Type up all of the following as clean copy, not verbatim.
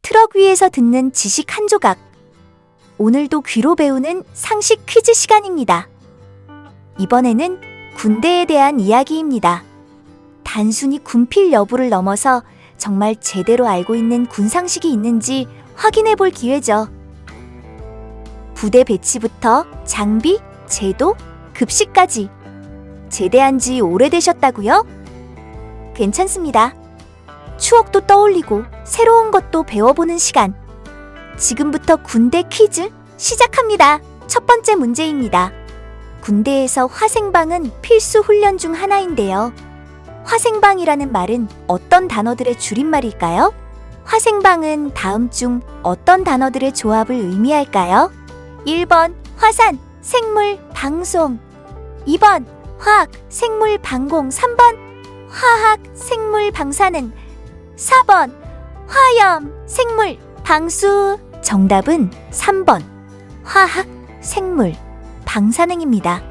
트럭 위에서 듣는 지식 한 조각. 오늘도 귀로 배우는 상식 퀴즈 시간입니다. 이번에는 군대에 대한 이야기입니다. 단순히 군필 여부를 넘어서 정말 제대로 알고 있는 군상식이 있는지 확인해 볼 기회죠. 부대 배치부터 장비, 제도, 급식까지. 제대한 지 오래되셨다고요? 괜찮습니다. 추억도 떠올리고 새로운 것도 배워보는 시간. 지금부터 군대 퀴즈 시작합니다. 첫 번째 문제입니다. 군대에서 화생방은 필수 훈련 중 하나인데요. 화생방이라는 말은 어떤 단어들의 줄임말일까요? 화생방은 다음 중 어떤 단어들의 조합을 의미할까요? 1번 화산, 생물, 방송. 2번 화학, 생물, 방공. 3번 화학, 생물, 방사능. 4번 화염, 생물, 방수. 정답은 3번 화학, 생물, 방사능입니다.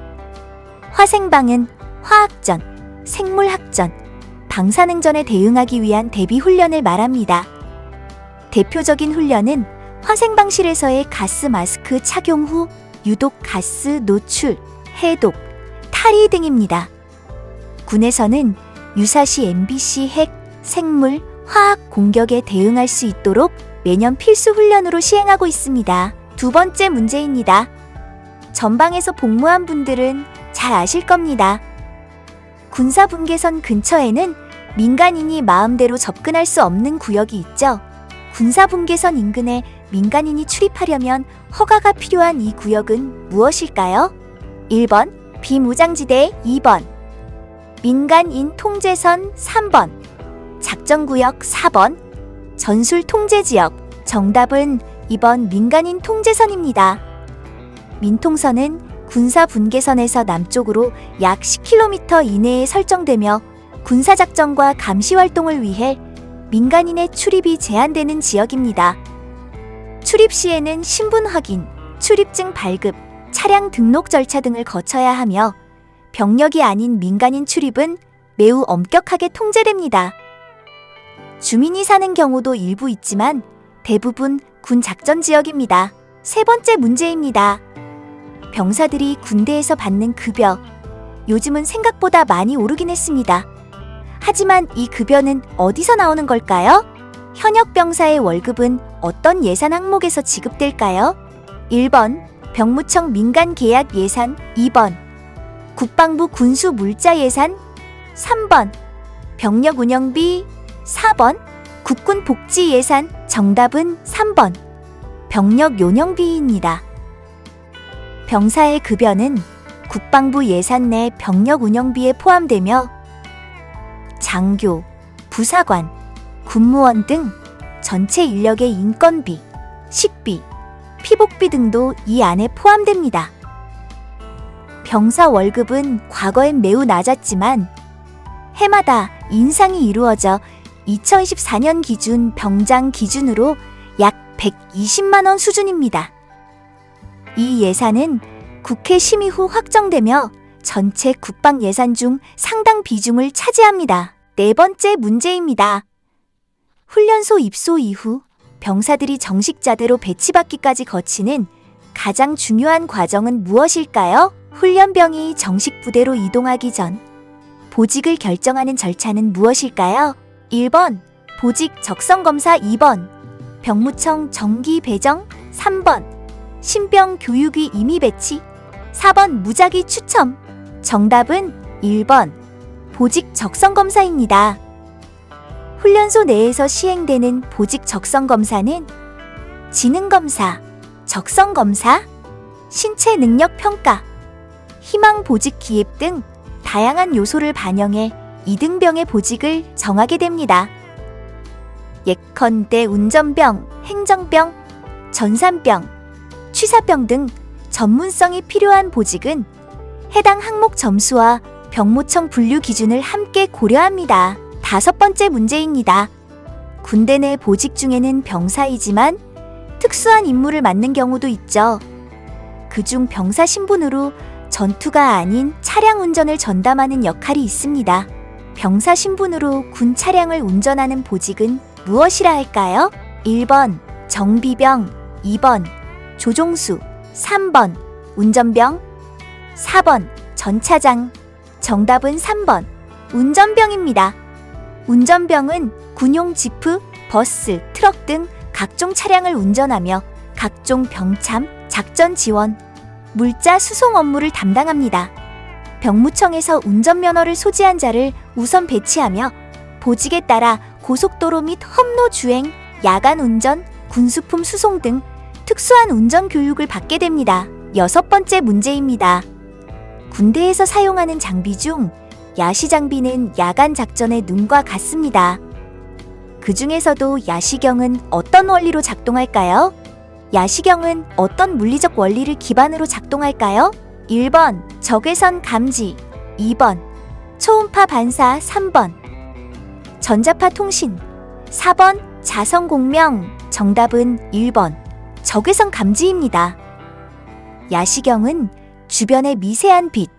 화생방은 화학전, 생물학전, 방사능전에 대응하기 위한 대비 훈련을 말합니다. 대표적인 훈련은 화생방실에서의 가스 마스크 착용 후 유독 가스 노출, 해독, 탈의 등입니다. 군에서는 유사시 MBC 핵, 생물, 화학 공격에 대응할 수 있도록 매년 필수 훈련으로 시행하고 있습니다. 두 번째 문제입니다. 전방에서 복무한 분들은 잘 아실 겁니다. 군사분계선 근처에는 민간인이 마음대로 접근할 수 없는 구역이 있죠. 군사분계선 인근에 민간인이 출입하려면 허가가 필요한 이 구역은 무엇일까요? 1번 비무장지대, 2번 민간인 통제선, 3번 작전구역, 4번 전술통제지역. 정답은 2번 민간인 통제선입니다. 민통선은 군사분계선에서 남쪽으로 약 10km 이내에 설정되며 군사작전과 감시활동을 위해 민간인의 출입이 제한되는 지역입니다. 출입 시에는 신분 확인, 출입증 발급, 차량 등록 절차 등을 거쳐야 하며 병력이 아닌 민간인 출입은 매우 엄격하게 통제됩니다. 주민이 사는 경우도 일부 있지만 대부분 군 작전 지역입니다. 세 번째 문제입니다. 병사들이 군대에서 받는 급여. 요즘은 생각보다 많이 오르긴 했습니다. 하지만 이 급여는 어디서 나오는 걸까요? 현역 병사의 월급은 어떤 예산 항목에서 지급될까요? 1번 병무청 민간계약 예산, 2번 국방부 군수 물자 예산, 3번 병력 운영비, 4번 국군 복지 예산. 정답은 3번 병력 요령비입니다. 병사의 급여는 국방부 예산 내 병력 운영비에 포함되며 장교, 부사관, 군무원 등 전체 인력의 인건비, 식비, 피복비 등도 이 안에 포함됩니다. 병사 월급은 과거엔 매우 낮았지만 해마다 인상이 이루어져 2014년 기준 병장 기준으로 약 120만 원 수준입니다. 이 예산은 국회 심의 후 확정되며 전체 국방 예산 중 상당 비중을 차지합니다. 네 번째 문제입니다. 훈련소 입소 이후 병사들이 정식자대로 배치받기까지 거치는 가장 중요한 과정은 무엇일까요? 훈련병이 정식 부대로 이동하기 전 보직을 결정하는 절차는 무엇일까요? 1번 보직 적성검사, 2번 병무청 정기 배정, 3번 신병 교육위 임의 배치, 4번 무작위 추첨. 정답은 1번 보직 적성검사입니다. 훈련소 내에서 시행되는 보직 적성검사는 지능검사, 적성검사, 신체 능력 평가, 희망 보직 기획 등 다양한 요소를 반영해 이등병의 보직을 정하게 됩니다. 예컨대 운전병, 행정병, 전산병, 취사병 등 전문성이 필요한 보직은 해당 항목 점수와 병무청 분류 기준을 함께 고려합니다. 다섯 번째 문제입니다. 군대 내 보직 중에는 병사이지만 특수한 임무를 맡는 경우도 있죠. 그중 병사 신분으로 전투가 아닌 차량 운전을 전담하는 역할이 있습니다. 병사 신분으로 군 차량을 운전하는 보직은 무엇이라 할까요? 1번 정비병, 2번 조종수, 3번 운전병, 4번 전차장. 정답은 3번 운전병입니다. 운전병은 군용 지프, 버스, 트럭 등 각종 차량을 운전하며 각종 병참, 작전 지원, 물자 수송 업무를 담당합니다. 병무청에서 운전면허를 소지한 자를 우선 배치하며 보직에 따라 고속도로 및 험로 주행, 야간 운전, 군수품 수송 등 특수한 운전 교육을 받게 됩니다. 6번째 문제입니다. 군대에서 사용하는 장비 중 야시 장비는 야간 작전의 눈과 같습니다. 그 중에서도 야시경은 어떤 원리로 작동할까요? 야시경은 어떤 물리적 원리를 기반으로 작동할까요? 1번 적외선 감지, 2번 초음파 반사, 3번 전자파 통신, 4번 자성 공명. 정답은 1번 적외선 감지입니다. 야시경은 주변의 미세한 빛,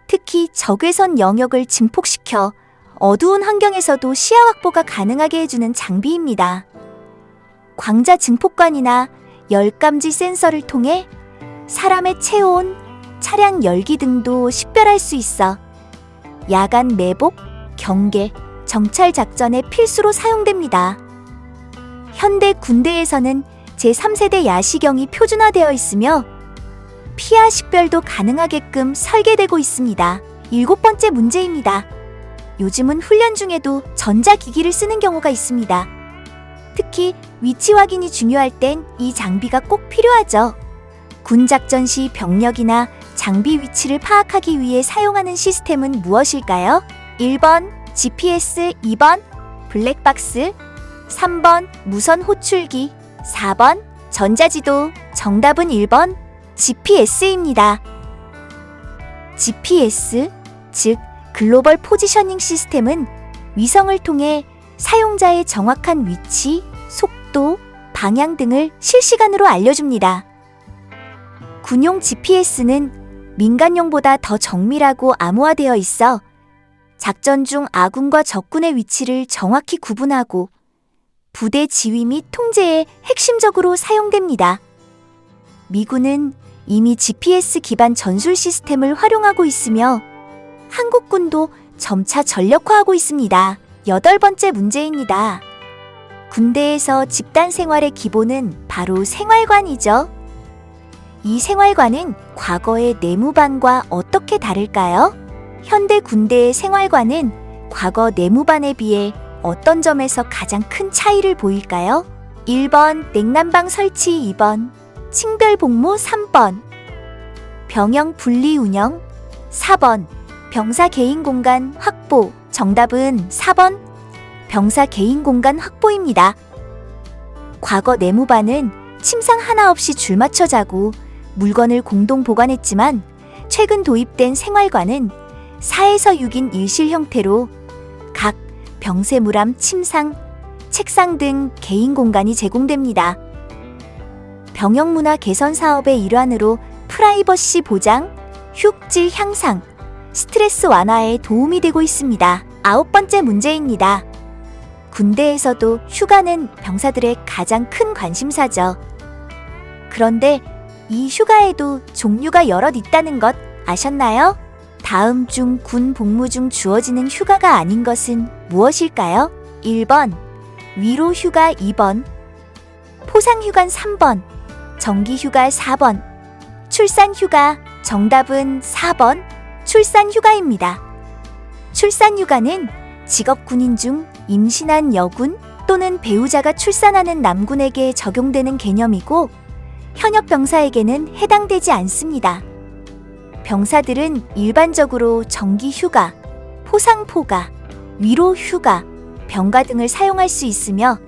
특히 적외선 영역을 증폭시켜 어두운 환경에서도 시야 확보가 가능하게 해주는 장비입니다. 광자 증폭관이나 열감지 센서를 통해 사람의 체온, 차량 열기 등도 식별할 수 있어 야간 매복, 경계, 정찰 작전에 필수로 사용됩니다. 현대 군대에서는 제3세대 야시경이 표준화되어 있으며 피하 식별도 가능하게끔 설계되고 있습니다. 7번째 문제입니다. 요즘은 훈련 중에도 전자기기를 쓰는 경우가 있습니다. 특히 위치 확인이 중요할 땐 이 장비가 꼭 필요하죠. 군작전 시 병력이나 장비 위치를 파악하기 위해 사용하는 시스템은 무엇일까요? 1번 GPS, 2번 블랙박스, 3번 무선 호출기, 4번 전자지도. 정답은 1번 GPS입니다. GPS, 즉 글로벌 포지셔닝 시스템은 위성을 통해 사용자의 정확한 위치, 속도, 방향 등을 실시간으로 알려줍니다. 군용 GPS는 민간용보다 더 정밀하고 암호화되어 있어 작전 중 아군과 적군의 위치를 정확히 구분하고 부대 지휘 및 통제에 핵심적으로 사용됩니다. 미군은 이미 GPS 기반 전술 시스템을 활용하고 있으며 한국군도 점차 전력화하고 있습니다. 8번째 문제입니다. 군대에서 집단 생활의 기본은 바로 생활관이죠. 이 생활관은 과거의 내무반과 어떻게 다를까요? 현대 군대의 생활관은 과거 내무반에 비해 어떤 점에서 가장 큰 차이를 보일까요? 1번 냉난방 설치, 2번 층별 복무, 3번 병영 분리 운영, 4번 병사 개인 공간 확보. 정답은 4번 병사 개인 공간 확보입니다. 과거 내무반은 침상 하나 없이 줄 맞춰 자고 물건을 공동 보관했지만 최근 도입된 생활관은 4에서 6인 일실 형태로 각 병세무람, 침상, 책상 등 개인 공간이 제공됩니다. 병영 문화 개선 사업의 일환으로 프라이버시 보장, 휴질 향상, 스트레스 완화에 도움이 되고 있습니다. 9번째 문제입니다. 군대에서도 휴가는 병사들의 가장 큰 관심사죠. 그런데 이 휴가에도 종류가 여럿 있다는 것 아셨나요? 다음 중 군 복무 중 주어지는 휴가가 아닌 것은 무엇일까요? 1번 위로 휴가, 2번 포상 휴가, 3번 정기 휴가, 4번 출산 휴가. 정답은 4번 출산 휴가입니다. 출산 휴가는 직업 군인 중 임신한 여군 또는 배우자가 출산하는 남군에게 적용되는 개념이고 현역 병사에게는 해당되지 않습니다. 병사들은 일반적으로 정기 휴가, 포상 포가, 위로 휴가, 병가 등을 사용할 수 있으며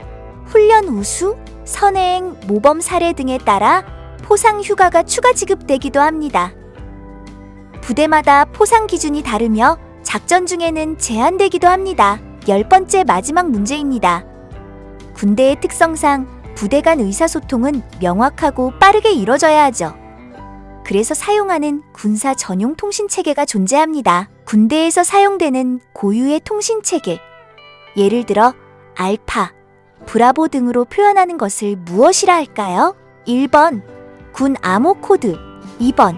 훈련 우수, 선행, 모범 사례 등에 따라 포상 휴가가 추가 지급되기도 합니다. 부대마다 포상 기준이 다르며 작전 중에는 제한되기도 합니다. 10번째 마지막 문제입니다. 군대의 특성상 부대 간 의사소통은 명확하고 빠르게 이뤄져야 하죠. 그래서 사용하는 군사 전용 통신체계가 존재합니다. 군대에서 사용되는 고유의 통신체계, 예를 들어 알파, 브라보 등으로 표현하는 것을 무엇이라 할까요? 1번 군 암호 코드, 2번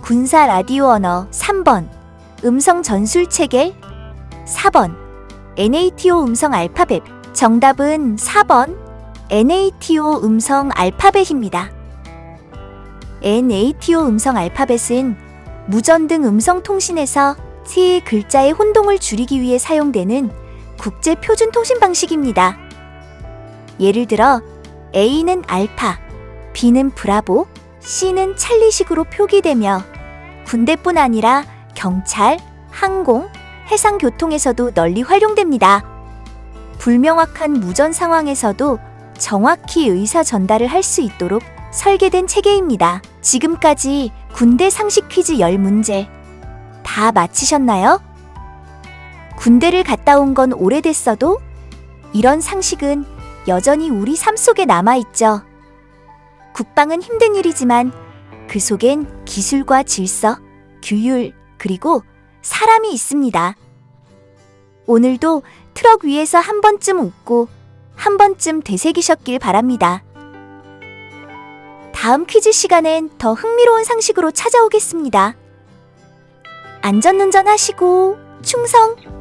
군사 라디오 언어, 3번 음성 전술 체계, 4번 NATO 음성 알파벳. 정답은 4번 NATO 음성 알파벳입니다. NATO 음성 알파벳은 무전등 음성 통신에서 T 글자의 혼동을 줄이기 위해 사용되는 국제 표준 통신 방식입니다. 예를 들어 A는 알파, B는 브라보, C는 찰리식으로 표기되며 군대뿐 아니라 경찰, 항공, 해상교통에서도 널리 활용됩니다. 불명확한 무전 상황에서도 정확히 의사 전달을 할 수 있도록 설계된 체계입니다. 지금까지 군대 상식 퀴즈 10문제 다 마치셨나요? 군대를 갔다 온 건 오래됐어도 이런 상식은 여전히 우리 삶 속에 남아있죠. 국방은 힘든 일이지만 그 속엔 기술과 질서, 규율, 그리고 사람이 있습니다. 오늘도 트럭 위에서 한 번쯤 웃고 한 번쯤 되새기셨길 바랍니다. 다음 퀴즈 시간엔 더 흥미로운 상식으로 찾아오겠습니다. 안전운전 하시고 충성!